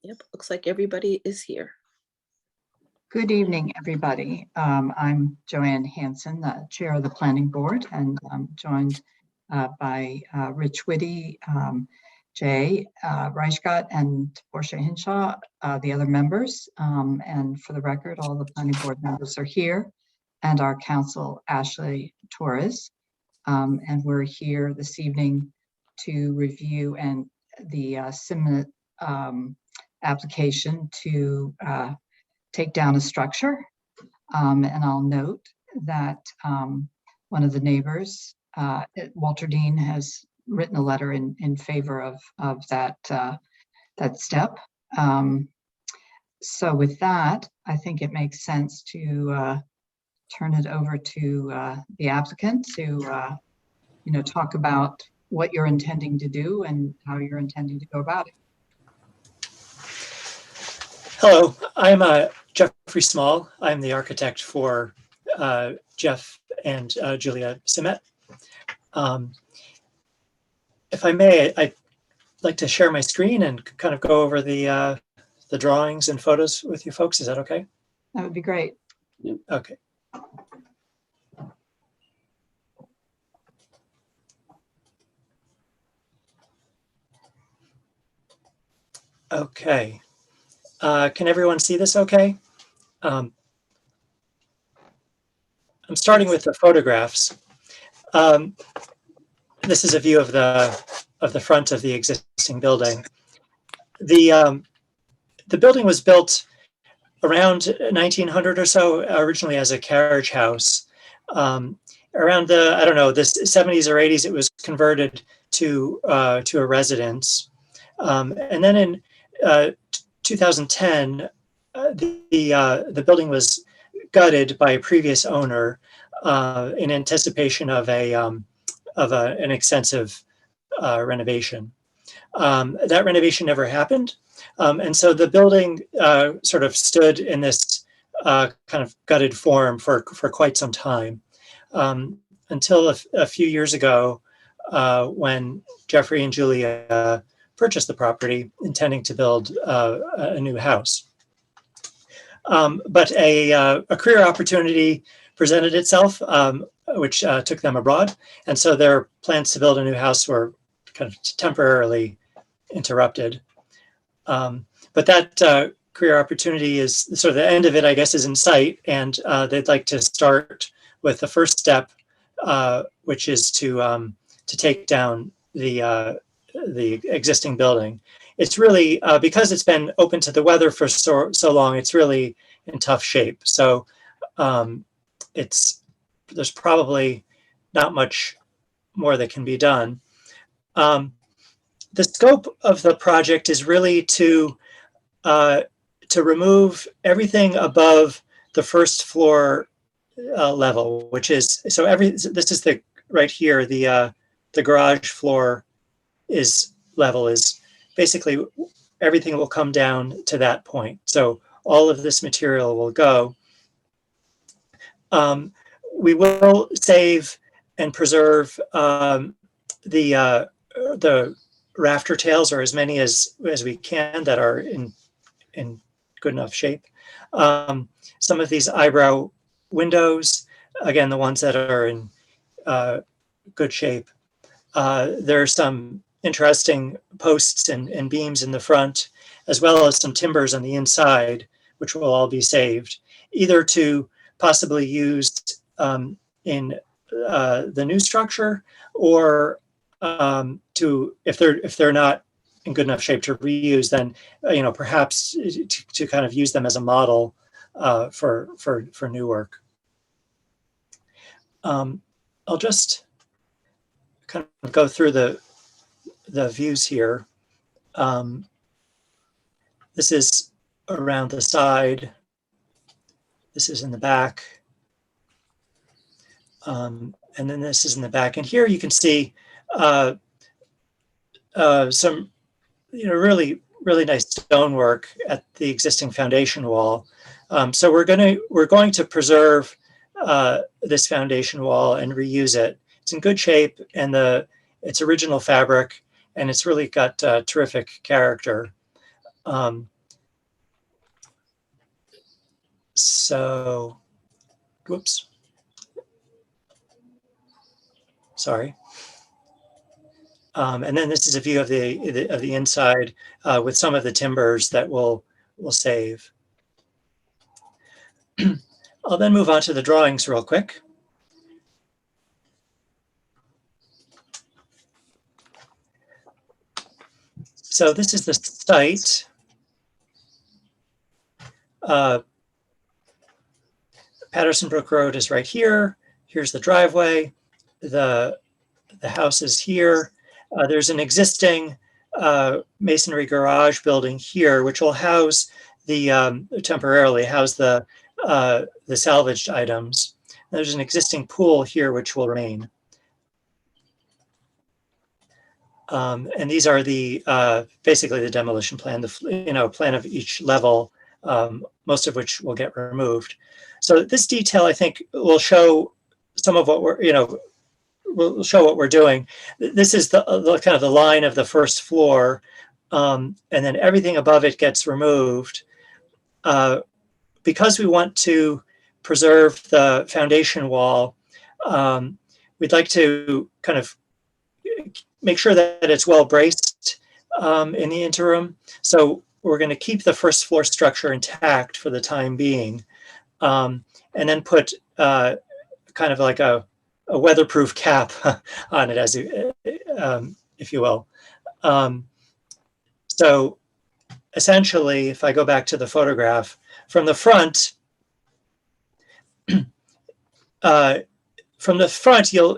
Yep, looks like everybody is here. Good evening, everybody. I'm Joanne Hanson, the chair of the planning board, and I'm joined by Rich Whitty, Jay Reichgott, and Portia Hinshaw, the other members. And for the record, all the planning board members are here, and our counsel, Ashley Torres. And we're here this evening to review and the CIMNET application to take down a structure. And I'll note that one of the neighbors, Walter Dean, has written a letter in favor of that step. So with that, I think it makes sense to turn it over to the applicant to talk about what you're intending to do and how you're intending to go about it. Hello, I'm Jeffrey Small. I'm the architect for Jeff and Julia CIMNET. If I may, I'd like to share my screen and kind of go over the drawings and photos with you folks. Is that okay? That would be great. Okay. Okay. Can everyone see this okay? I'm starting with the photographs. This is a view of the front of the existing building. The building was built around 1900 or so, originally as a carriage house. Around the, I don't know, the 70s or 80s, it was converted to a residence. And then in 2010, the building was gutted by a previous owner in anticipation of an extensive renovation. That renovation never happened, and so the building sort of stood in this kind of gutted form for quite some time, until a few years ago, when Jeffrey and Julia purchased the property, intending to build a new house. But a career opportunity presented itself, which took them abroad. And so their plans to build a new house were kind of temporarily interrupted. But that career opportunity is sort of the end of it, I guess, is in sight. And they'd like to start with the first step, which is to take down the existing building. It's really, because it's been open to the weather for so long, it's really in tough shape. So there's probably not much more that can be done. The scope of the project is really to remove everything above the first floor level, which is, this is right here, the garage floor level is basically everything will come down to that point. So all of this material will go. We will save and preserve the rafter tails, or as many as we can that are in good enough shape. Some of these eyebrow windows, again, the ones that are in good shape. There are some interesting posts and beams in the front, as well as some timbers on the inside, which will all be saved, either to possibly use in the new structure, or to, if they're not in good enough shape to reuse, then perhaps to kind of use them as a model for new work. I'll just kind of go through the views here. This is around the side. This is in the back. And then this is in the back. And here you can see some, really nice stonework at the existing foundation wall. So we're going to preserve this foundation wall and reuse it. It's in good shape, and its original fabric, and it's really got terrific character. So, whoops. Sorry. And then this is a view of the inside with some of the timbers that we'll save. I'll then move on to the drawings real quick. So this is the site. Patterson Brook Road is right here. Here's the driveway. The house is here. There's an existing masonry garage building here, which will house the temporarily house the salvaged items. There's an existing pool here, which will remain. And these are the basically the demolition plan, the plan of each level, most of which will get removed. So this detail, I think, will show some of what will show what we're doing. This is the kind of the line of the first floor, and then everything above it gets removed. Because we want to preserve the foundation wall, we'd like to kind of make sure that it's well braced in the interim. So we're going to keep the first floor structure intact for the time being, and then put kind of like a weatherproof cap on it, as if you will. So essentially, if I go back to the photograph, from the front,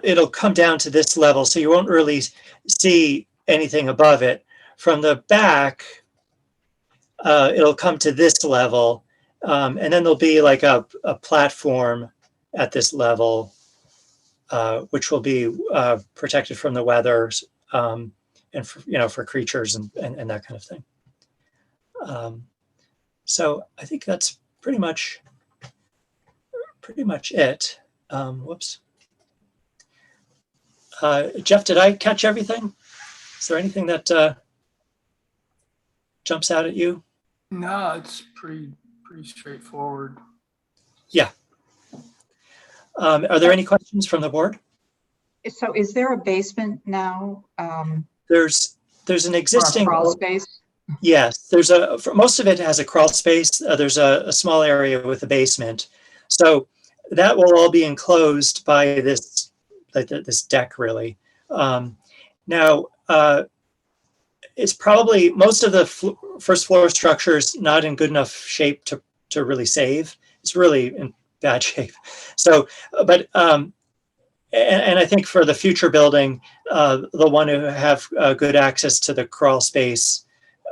it'll come down to this level, so you won't really see anything above it. From the back, it'll come to this level, and then there'll be like a platform at this level, which will be protected from the weather, and for creatures and that kind of thing. So I think that's pretty much it. Whoops. Jeff, did I catch everything? Is there anything that jumps out at you? No, it's pretty straightforward. Yeah. Are there any questions from the board? So is there a basement now? There's an Or a existing crawl space? Yes, for most of it has a crawl space. There's a small area with a basement. So that will all be enclosed by this deck, really. Now, it's probably most of the first floor structure is not in good enough shape to really save. It's really in bad shape. So, but and I think for the future building, they'll want to have good access to the crawl space.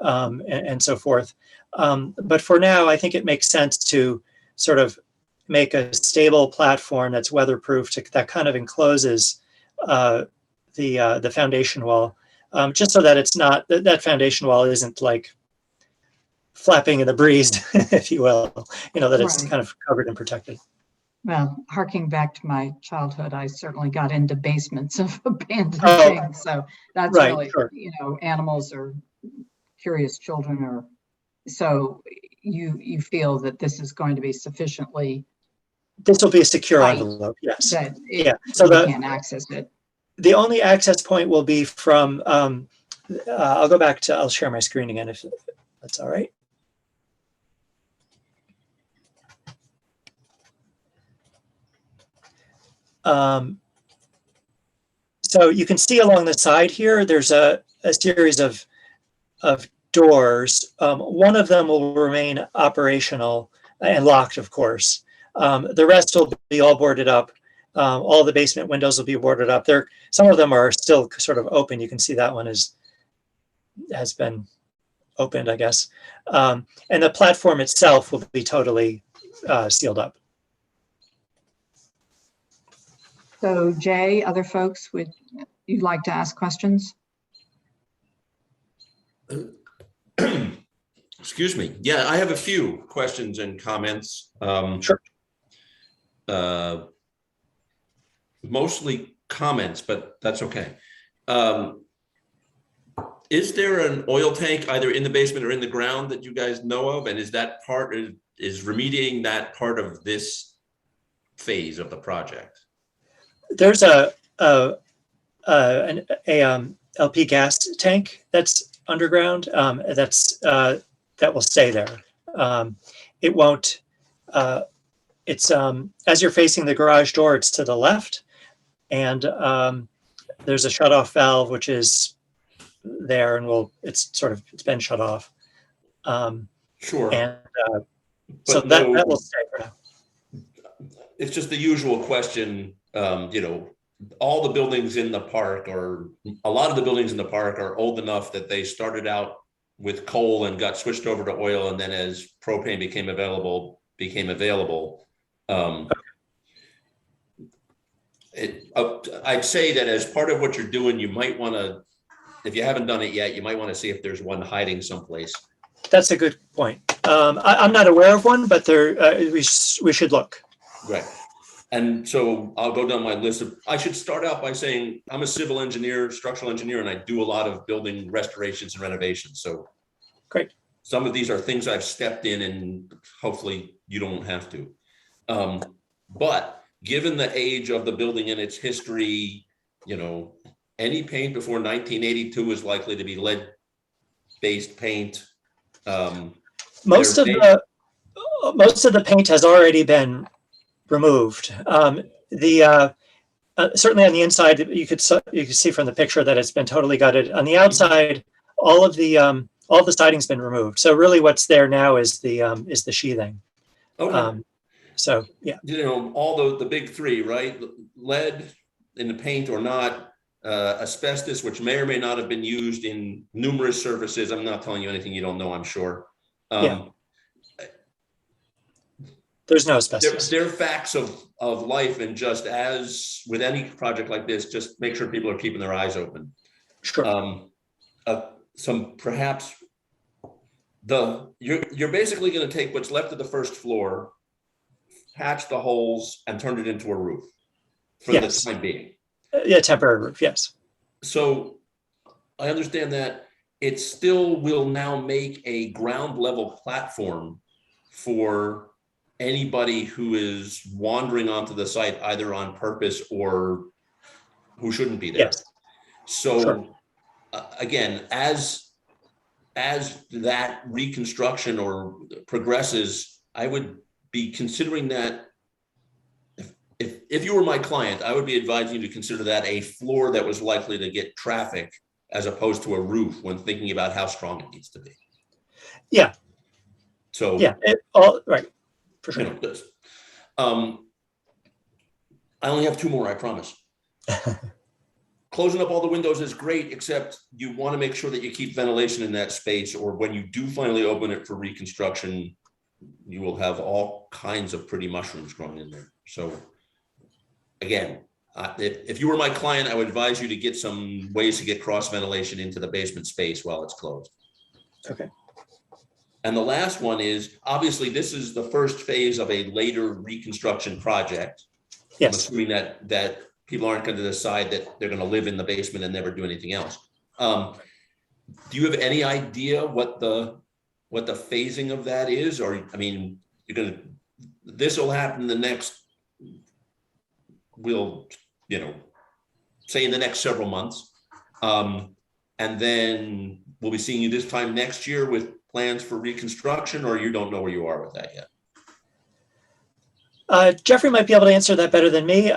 And so forth. But for now, I think it makes sense to sort of make a stable platform that's weatherproof that kind of encloses the foundation wall, just so that it's not that foundation wall isn't like flapping in the breeze, if you will. That it's Right. kind of covered and protected. Well, harking back to my childhood, I certainly got into basements of abandoned Oh, things. So that's right, really, sure. animals or curious children, or so you feel that this is going to be sufficiently This will be a secure tight envelope. Yes. that Yeah. So you can't access it. the only access point will be from. I'll go back to. I'll share my screen again if that's all right. So you can see along the side here, there's a series of doors. One of them will remain operational and locked, of course. The rest will be all boarded up. All the basement windows will be boarded up. Some of them are still sort of open. You can see that one has been opened, I guess. And the platform itself will be totally sealed up. So Jay, other folks, would you like to ask questions? Excuse me. Yeah, I have a few questions and comments. Sure. Mostly comments, but that's okay. Is there an oil tank either in the basement or in the ground that you guys know of? And is that part, is remediating that part of this phase of the project? There's an LP gas tank that's underground. That will stay there. It won't. It's as you're facing the garage door, it's to the left, and there's a shutoff valve which is there, and it's been shut off. Sure. And so But that no- will stay for now. It's just the usual question, all the buildings in the park, or a lot of the buildings in the park, are old enough that they started out with coal and got switched over to oil, and then as propane became available. I'd say that as part of what you're doing, you might want to, if you haven't done it yet, you might want to see if there's one hiding someplace. That's a good point. I'm not aware of one, but we should look. Right. And so I'll go down my list of, I should start out by saying I'm a civil engineer, structural engineer, and I do a lot of building restorations and renovations. So Great. Some of these are things I've stepped in, and hopefully you don't have to. But given the age of the building and its history, any paint before 1982 is likely to be lead-based paint. Most of the paint has already been removed. Certainly on the inside, you could see from the picture that it's been totally gutted. On the outside, all the siding's been removed. So really, what's there now is the sheathing. Okay. So yeah, all the big three, right? Lead in the paint or not, asbestos, which may or may not have been used in numerous surfaces. I'm not telling you anything you don't know, I'm sure. Yeah. There's no asbestos. They're facts of life, and just as with any project like this, just make sure people are keeping their eyes open. Sure. You're basically going to take what's left of the first floor, patch the holes, and turn it into a roof for the time being. Yeah, temporary roof. Yes. So I understand that it still will now make a ground level platform for anybody who is wandering onto the site, either on purpose or who shouldn't be there. Yes. So Sure. Again, as that reconstruction or progresses, I would be considering that. If you were my client, I would be advising you to consider that a floor that was likely to get traffic, as opposed to a roof, when thinking about how strong it needs to be. Yeah. So Yeah. All right. For sure. This. I only have two more, I promise. Closing up all the windows is great, except you want to make sure that you keep ventilation in that space, or when you do finally open it for reconstruction, you will have all kinds of pretty mushrooms growing in there. So again, if you were my client, I would advise you to get some ways to get cross ventilation into the basement space while it's closed. Okay. And the last one is, obviously, this is the first phase of a later reconstruction project. I'm Yes. assuming that people aren't going to decide that they're going to live in the basement and never do anything else. Do you have any idea what the phasing of that is? Or, I mean, this will happen say in the next several months. And then we'll be seeing you this time next year with plans for reconstruction, or you don't know where you are with that yet? Jeffrey might be able to answer that better than me.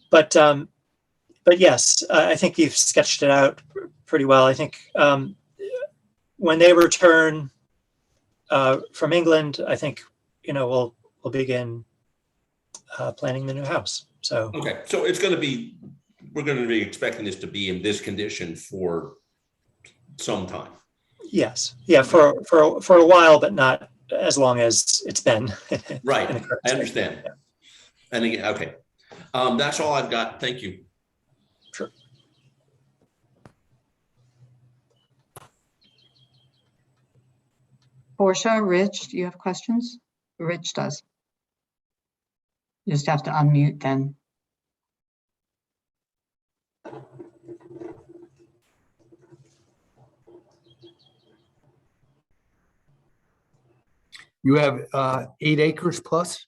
But yes, I think you've sketched it out pretty well. I think when they return from England, I think we'll begin planning the new house. So okay, so we're going to be expecting this to be in this condition for some time. yes, yeah, for a while, but not as long as it's been. Right, in the current I state. understand. Yeah. And again, okay, that's all I've got. Thank you. Sure. Portia, Rich, do you have questions? Rich does. You just have to unmute then. You have 8 acres plus,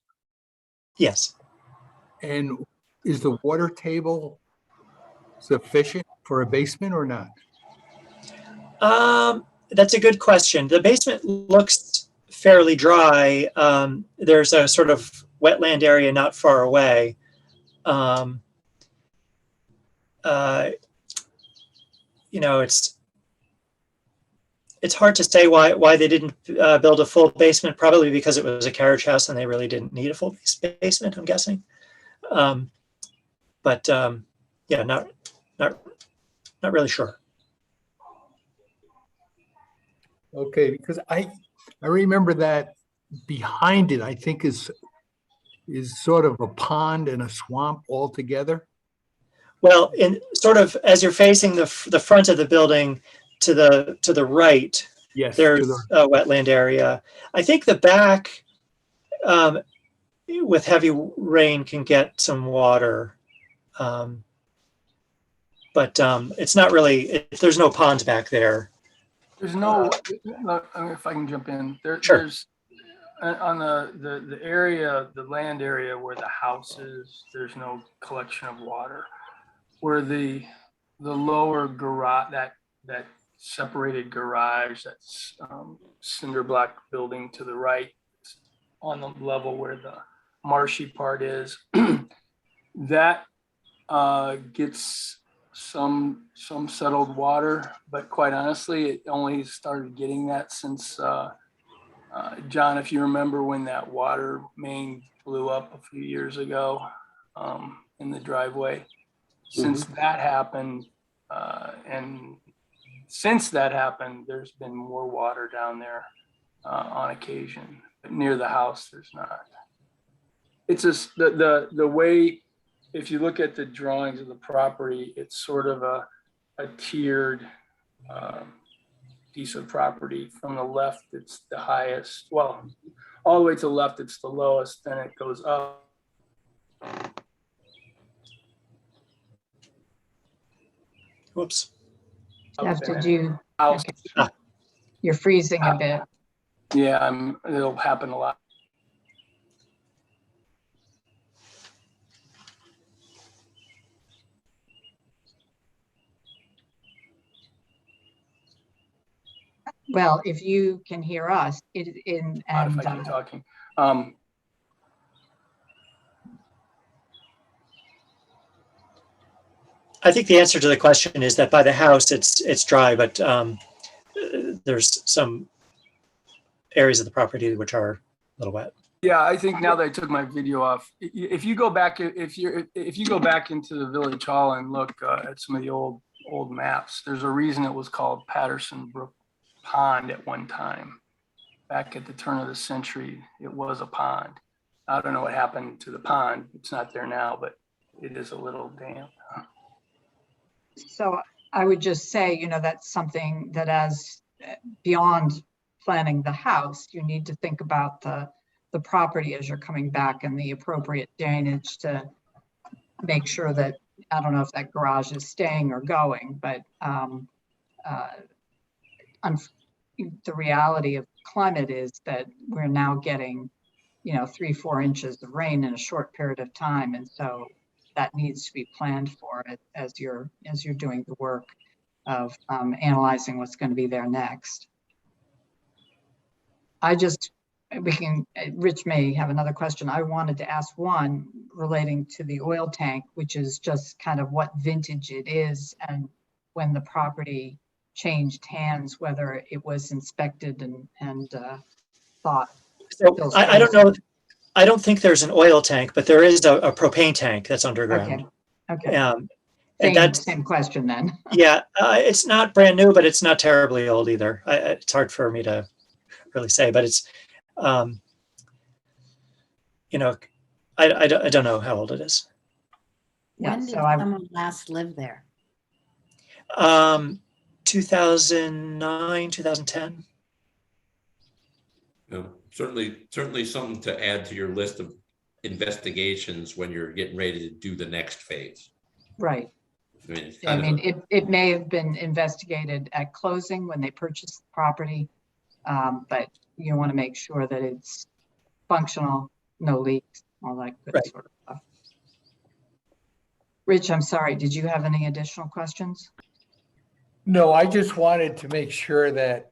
Yes. and is the water table sufficient for a basement or not? That's a good question. The basement looks fairly dry. There's a sort of wetland area not far away. Um, uh, you know, it's hard to say why they didn't build a full basement. Probably because it was a carriage house and they really didn't need a full basement, I'm guessing. But yeah, not really sure. Okay, because I remember that behind it, I think is sort of a pond and a swamp all together. Well, in sort of as you're facing the front of the building to the right, Yes. there's a wetland area. I think the back, with heavy rain, can get some water, but it's not really. There's no pond back there. There's no, I mean, if I can jump in, Sure. there's on the area, the land area where the house is, there's no collection of water. Where the lower garage, that separated garage, that's cinder block building to the right, on the level where the marshy part is, that gets some settled water, but quite honestly, it only started getting that since John, if you remember when that water main blew up a few years ago in the driveway. Since that happened, there's been more water down there on occasion, but near the house, there's not. It's just the way, if you look at the drawings of the property, it's sort of a tiered piece of property. From the left, it's the highest. Well, all the way to the left, it's the lowest. Then it goes up. Whoops. Jeff, did you, House. you're freezing a bit. Yeah, it'll happen a lot. Well, if you can hear us, if If I keep talking. I think the answer to the question is that by the house it's dry, but there's some areas of the property which are a little wet. Yeah, I think now that I took my video off, if you go back, if you go back into the village hall and look at some of the old maps, there's a reason it was called Patterson Brook Pond at one time. Back at the turn of the century, it was a pond. I don't know what happened to the pond. It's not there now, but it is a little damp. So I would just say, that's something that as beyond planning the house, you need to think about the property as you're coming back and the appropriate drainage to make sure that, I don't know if that garage is staying or going, but the reality of climate is that we're now getting, 3-4 inches of rain in a short period of time. And so that needs to be planned for it as you're doing the work of analyzing what's going to be there next. Rich may have another question. I wanted to ask one relating to the oil tank, which is just kind of what vintage it is and when the property changed hands, whether it was inspected and thought. So I don't know. I don't think there's an oil tank, but there is a propane tank that's underground. Okay. Same question then. Yeah, it's not brand new, but it's not terribly old either. It's hard for me to really say, but it's, I don't know how old it is. Yeah, When did so someone last live there? 2009, 2010. Certainly something to add to your list of investigations when you're getting ready to do the next phase. Right. I mean, It may have been investigated at closing when they purchased the property, but you want to make sure that it's functional, no leaks, all that good Right. sort of stuff. Rich, I'm sorry, did you have any additional questions? No, I just wanted to make sure that,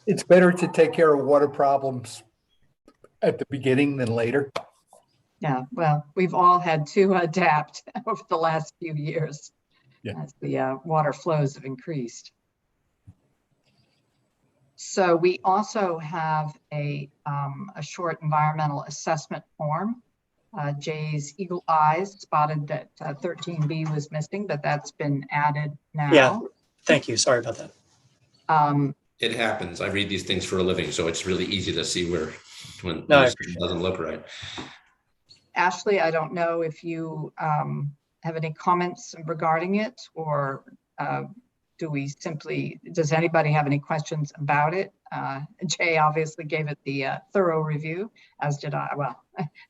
it's better to take care of water problems at the beginning than later. Yeah, well, we've all had to adapt over the last few years Yeah. as the water flows have increased. So we also have a short environmental assessment form. Jay's eagle eyes spotted that 13B was missing, but that's been added now. Yeah. Thank you. Sorry about that. It happens. I read these things for a living, so it's really easy to see when No, I it appreciate doesn't look right. Ashley, I don't know if you have any comments regarding it, or does anybody have any questions about it? Jay obviously gave it the thorough review, as did I. Well,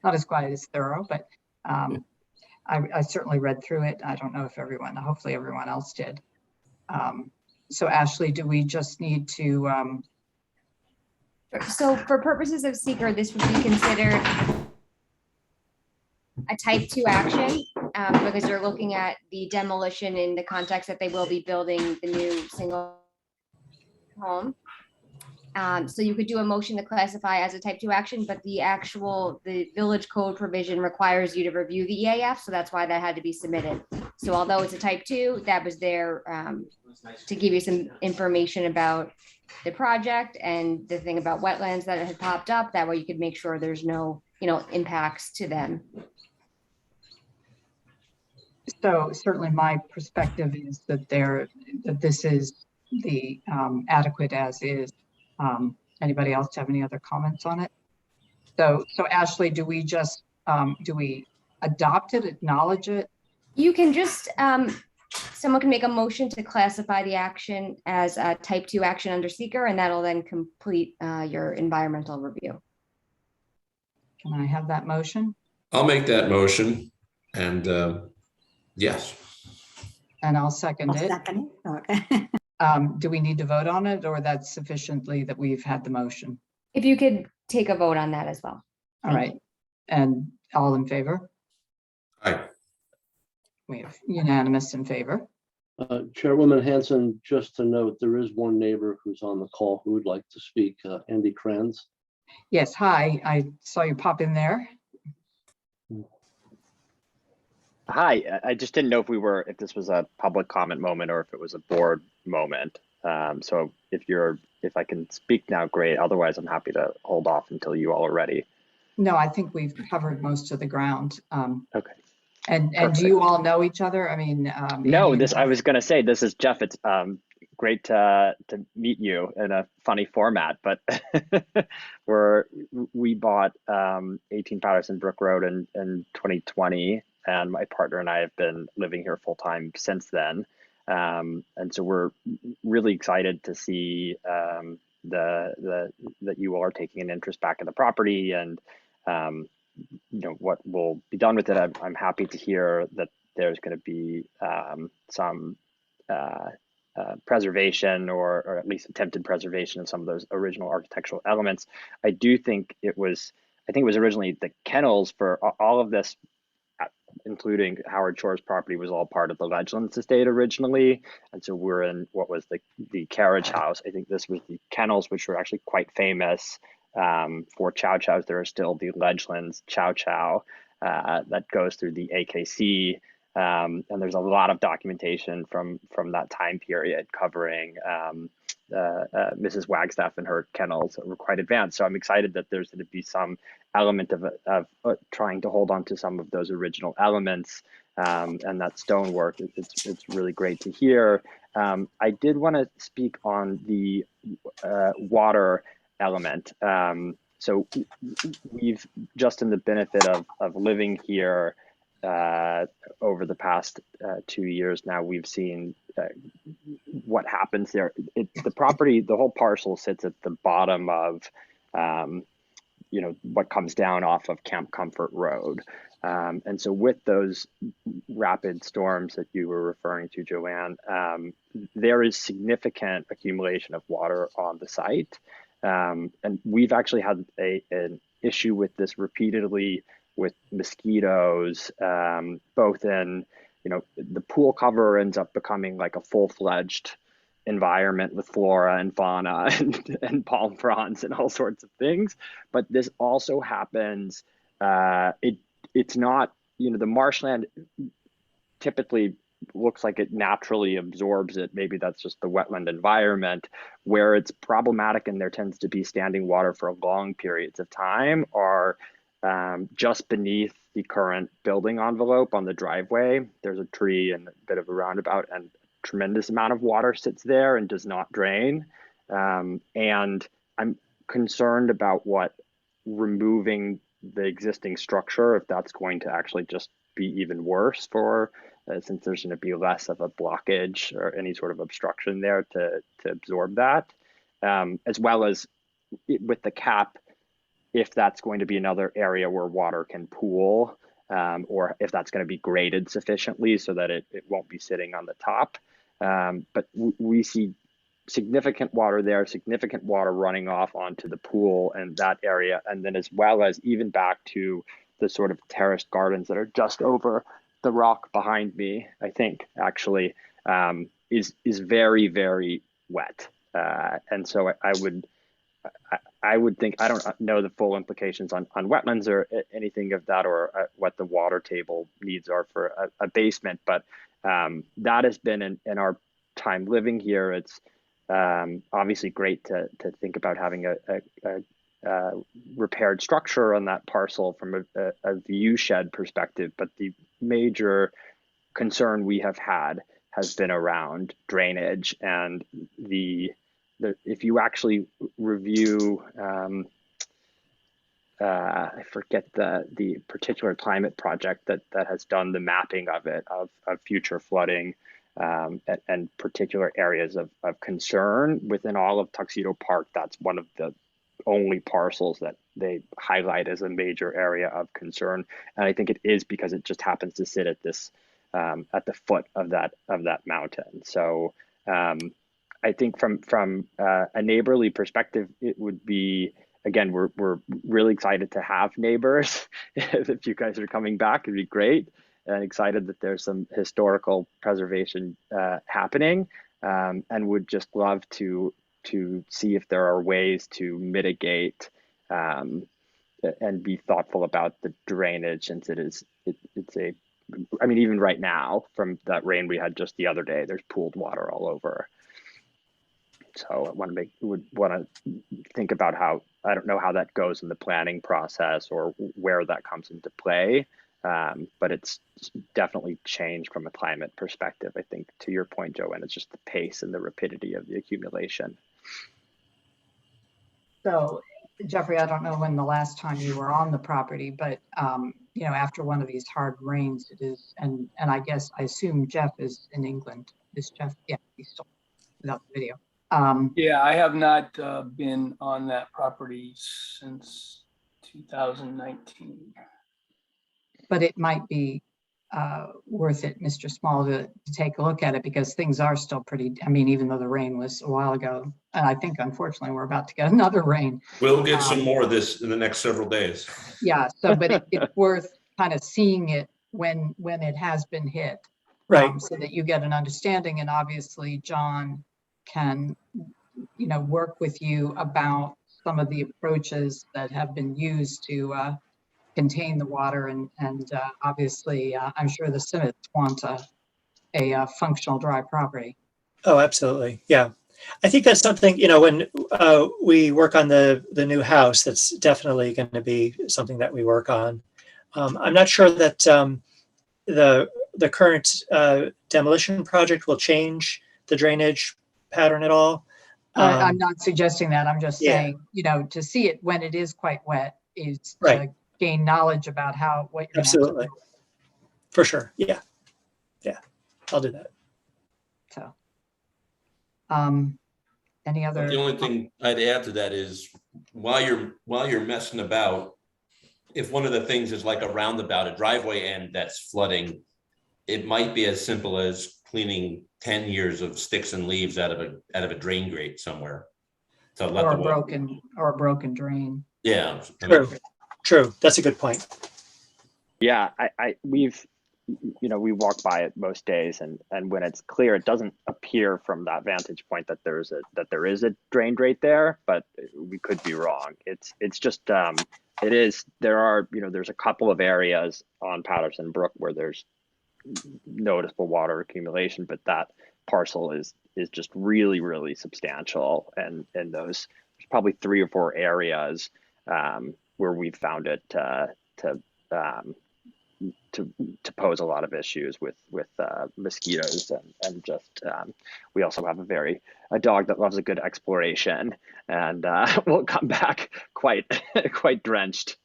not as quite as thorough, but I certainly read through it. I don't know if hopefully everyone else did. So Ashley, do we just need to, So for purposes of seeker, this would be considered a type 2 action because you're looking at the demolition in the context that they will be building the new single home. So you could do a motion to classify as a type 2 action, but the village code provision requires you to review the EAF. So that's why that had to be submitted. So although it's a type 2, that was there to give you some information about the project and the thing about wetlands that had popped up. That way you could make sure there's no, impacts to them. so certainly my perspective is that this is the adequate as is. Anybody else have any other comments on it? So Ashley, do we just, do we adopt it, acknowledge it? You can just, someone can make a motion to classify the action as a type 2 action under seeker, and that'll then complete your environmental review. Can I have that motion? I'll make that motion, and yes. And I'll second I'll it. second it. Okay. Do we need to vote on it, or that's sufficiently that we've had the motion? If you could take a vote on that as well. All right, and all in favor? Aye. We have unanimous in favor. Chairwoman Hanson, just to note, there is one neighbor who's on the call who would like to speak, Andy Kranz. Yes, hi, I saw you pop in there. Hi, I just didn't know if this was a public comment moment or if it was a board moment. So if I can speak now, great. Otherwise, I'm happy to hold off until you all are ready. No, I think we've covered most of the ground. Okay. And Perfect. do you all know each other? I mean, No, Andy, I was going to say, this is Jeff. It's great to meet you in a funny format, but we bought 18 Patterson Brook Road in 2020, and my partner and I have been living here full time since then. And so we're really excited to see that you all are taking an interest back in the property, and what will be done with it. I'm happy to hear that there's going to be some preservation or at least attempted preservation of some of those original architectural elements. I think it was originally the kennels for all of this, including Howard Shore's property, was all part of the Ledgelands estate originally. And so we're in what was the carriage house. I think this was the kennels, which were actually quite famous for chow chows. There are still the Ledgelands chow chow that goes through the AKC. And there's a lot of documentation from that time period covering Mrs. Wagstaff and her kennels that were quite advanced. So I'm excited that there's going to be some element of trying to hold on to some of those original elements and that stonework. It's really great to hear. I did want to speak on the water element. So we've just in the benefit of living here over the past 2 years now, we've seen what happens there. The property, the whole parcel sits at the bottom of what comes down off of Camp Comfort Road. And so with those rapid storms that you were referring to, Joanne, there is significant accumulation of water on the site. And we've actually had an issue with this repeatedly with mosquitoes, both in, the pool cover ends up becoming like a full-fledged environment with flora and fauna and palm fronds and all sorts of things. But this also happens, it's not, the marshland typically looks like it naturally absorbs it. Maybe that's just the wetland environment. Where it's problematic and there tends to be standing water for long periods of time are just beneath the current building envelope on the driveway. There's a tree and a bit of a roundabout, and a tremendous amount of water sits there and does not drain. And I'm concerned about what removing the existing structure, if that's going to actually just be even worse for, since there's going to be less of a blockage or any sort of obstruction there to absorb that, as well as with the cap, if that's going to be another area where water can pool, or if that's going to be graded sufficiently so that it won't be sitting on the top. But we see significant water there, significant water running off onto the pool and that area, and then as well as even back to the sort of terraced gardens that are just over the rock behind me, I think actually is very, very wet. And so I would think, I don't know the full implications on wetlands or anything of that, or what the water table needs are for a basement, but that has been in our time living here. It's obviously great to think about having a repaired structure on that parcel from a view shed perspective, but the major concern we have had has been around drainage and if you actually review, I forget the particular climate project that has done the mapping of it, of future flooding and particular areas of concern within all of Tuxedo Park. That's one of the only parcels that they highlight as a major area of concern. And I think it is because it just happens to sit at this, at the foot of that mountain. So, I think from a neighborly perspective, it would be, again, we're really excited to have neighbors. If you guys are coming back, it'd be great, and excited that there's some historical preservation happening, and would just love to see if there are ways to mitigate and be thoughtful about the drainage, since it's I mean, even right now from that rain we had just the other day, there's pooled water all over. So I would want to think about how, I don't know how that goes in the planning process or where that comes into play, but it's definitely changed from a climate perspective. I think to your point, Joanne, it's just the pace and the rapidity of the accumulation. So Jeffrey, I don't know when the last time you were on the property, but after one of these hard rains, it is, and I assume Jeff is in England. Is Jeff? Yeah, he's still without the video. Yeah, I have not been on that property since 2019. But it might be worth it, Mr. Small, to take a look at it, because things are still pretty, even though the rain was a while ago, and I think unfortunately we're about to get another rain. We'll get some more of this in the next several days. Yeah, so, but it's worth kind of seeing it when it has been hit. Right. So that you get an understanding, and obviously John can, work with you about some of the approaches that have been used to contain the water, and obviously I'm sure the Simmons want a functional dry property. Oh, absolutely. Yeah. I think that's something, when we work on the new house, that's definitely going to be something that we work on. I'm not sure that the current demolition project will change the drainage pattern at all. I'm not suggesting that. I'm just Yeah. saying, to see it when it is quite wet is Right. to gain knowledge about what you're gonna have to Absolutely. do. For sure. Yeah. I'll do that. So, any other? The only thing I'd add to that is while you're messing about, if one of the things is like a roundabout, a driveway end that's flooding, it might be as simple as cleaning 10 years of sticks and leaves out of a drain grate somewhere. To let Or the a water. broken drain. Yeah. I mean, True. That's a good point. Yeah, we walk by it most days, and when it's clear, it doesn't appear from that vantage point that there is a drain grate there, but we could be wrong. It's just there's a couple of areas on Patterson Brook where there's noticeable water accumulation, but that parcel is just really, really substantial, and there's probably 3 or 4 areas where we've found it to pose a lot of issues with mosquitoes, and just we also have a dog that loves a good exploration, and will come back quite drenched.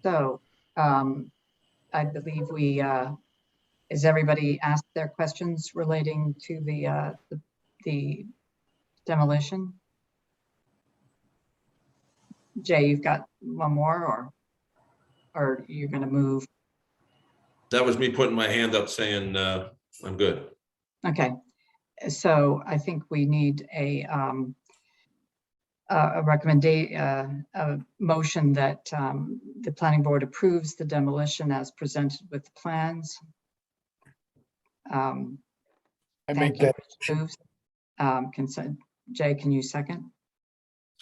So I believe is everybody asked their questions relating to the demolition? Jay, you've got one more, or you're going to move? that was me putting my hand up saying, I'm good. Okay, so I think we need a recommendation, a motion that the planning board approves the demolition as presented with the plans. I Thank make you. that. Approves. Consent. Jay, can you second?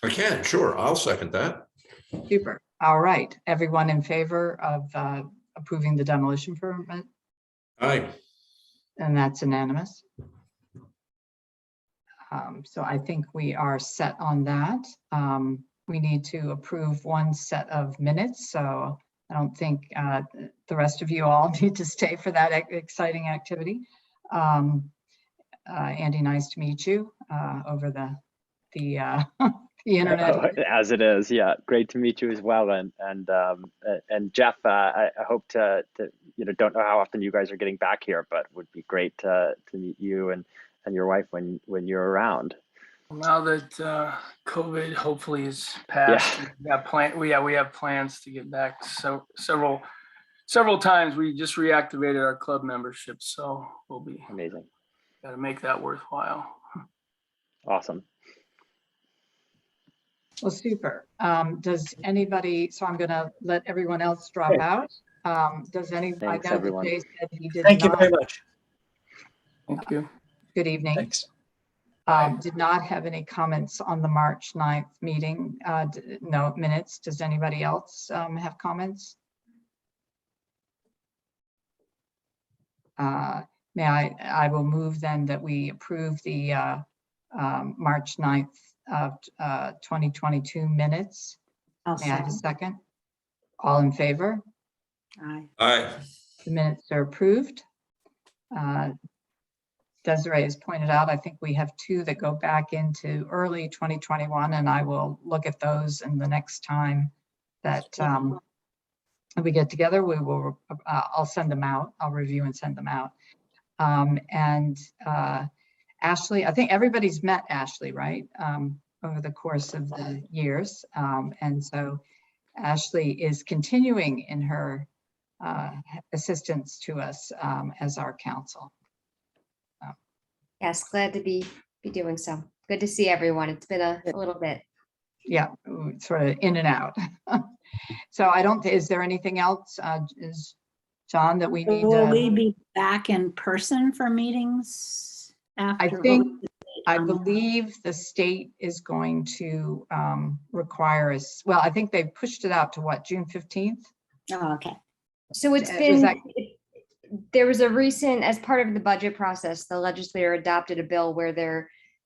I can, sure. I'll second that. Super. All right. Everyone in favor of approving the demolition permit? Aye. And that's unanimous. So I think we are set on that. We need to approve one set of minutes. So I don't think the rest of you all need to stay for that exciting activity. Andy, nice to meet you over the internet. As it is, yeah, great to meet you as well. And Jeff, I hope to don't know how often you guys are getting back here, but would be great to meet you and your wife when you're around. Now that COVID hopefully is passed, we have plans to get back several times. We just reactivated our club membership, so we'll be Amazing. got to make that worthwhile. Awesome. Well, super. Does anybody, so I'm going to let everyone else drop out. Does anybody, Thanks, I know that everyone. Jay said he did Thank you not. very much. Thank you. Good evening. Thanks. Did not have any comments on the March 9th meeting, no minutes. Does anybody else have comments? May I will move then that we approve the March 9th of 2022 minutes. I'll May I have a second. second? All in favor? Aye. Aye. The minutes are approved. Desiree has pointed out, I think we have 2 that go back into early 2021, and I will look at those, and the next time that we get together, we will, I'll send them out. I'll review and send them out. Ashley, I think everybody's met Ashley, right? Over the course of the years. And so Ashley is continuing in her assistance to us as our counsel. Yes, glad to be doing so. Good to see everyone. It's been a little bit. Yeah, sort of in and out. So I don't, is there anything else, is John, that we need? Will we be back in person for meetings after? I believe the state is going to require us, well, I think they pushed it out to what, June 15th? Oh, okay. So it's Was been, that- there was a recent, as part of the budget process, the legislature adopted a bill where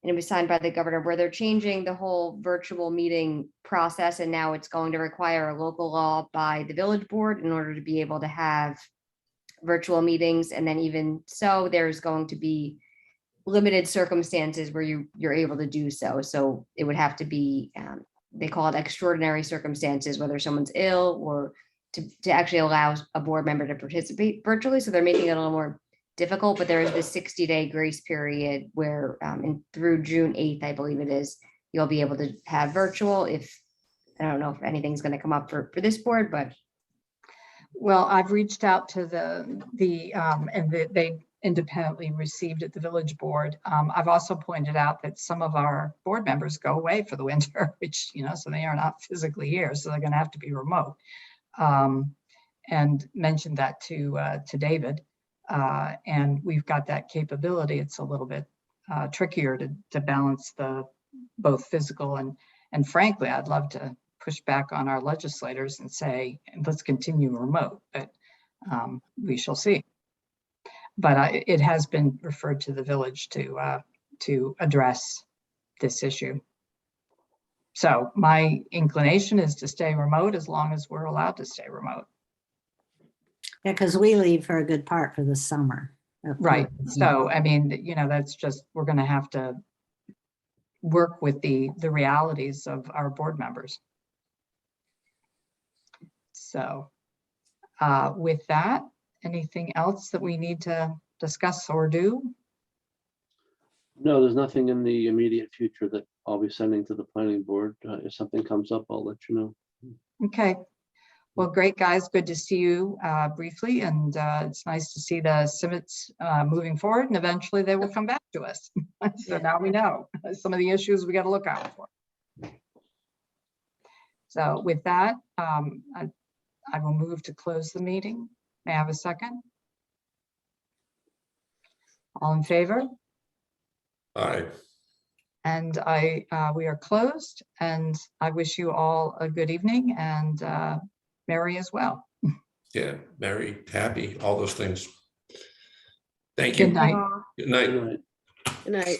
and it was signed by the governor, where they're changing the whole virtual meeting process. And now it's going to require a local law by the village board in order to be able to have virtual meetings. And then even so, there's going to be limited circumstances where you're able to do so. So it would have to be, they call it extraordinary circumstances, whether someone's ill or to actually allow a board member to participate virtually. So they're making it a little more difficult, but there is this 60-day grace period where through June 8th, I believe it is, you'll be able to have virtual if, I don't know if anything's going to come up for this board, but Well, I've reached out to they independently received at the village board. I've also pointed out that some of our board members go away for the winter, which, so they are not physically here, so they're going to have to be remote. And mentioned that to David. And we've got that capability. It's a little bit trickier to balance the both physical and frankly, I'd love to push back on our legislators and say, let's continue remote, but we shall see. But it has been referred to the village to address this issue. So my inclination is to stay remote as long as we're allowed to stay remote. Yeah, because we leave for a good part for the summer. Right. So, I mean, that's just, we're going to have to work with the realities of our board members. So with that, anything else that we need to discuss or do? No, there's nothing in the immediate future that I'll be sending to the planning board. If something comes up, I'll let you know. Okay. Well, great, guys. Good to see you briefly. And it's nice to see the Simmons moving forward, and eventually they will come back to us. So now we know some of the issues we got to look out for. So with that, I will move to close the meeting. May I have a second? All in favor? Aye. And we are closed, and I wish you all a good evening and merry as well. Yeah, merry, happy, all those things. Thank you. Good night. Good night. Good night. Good night.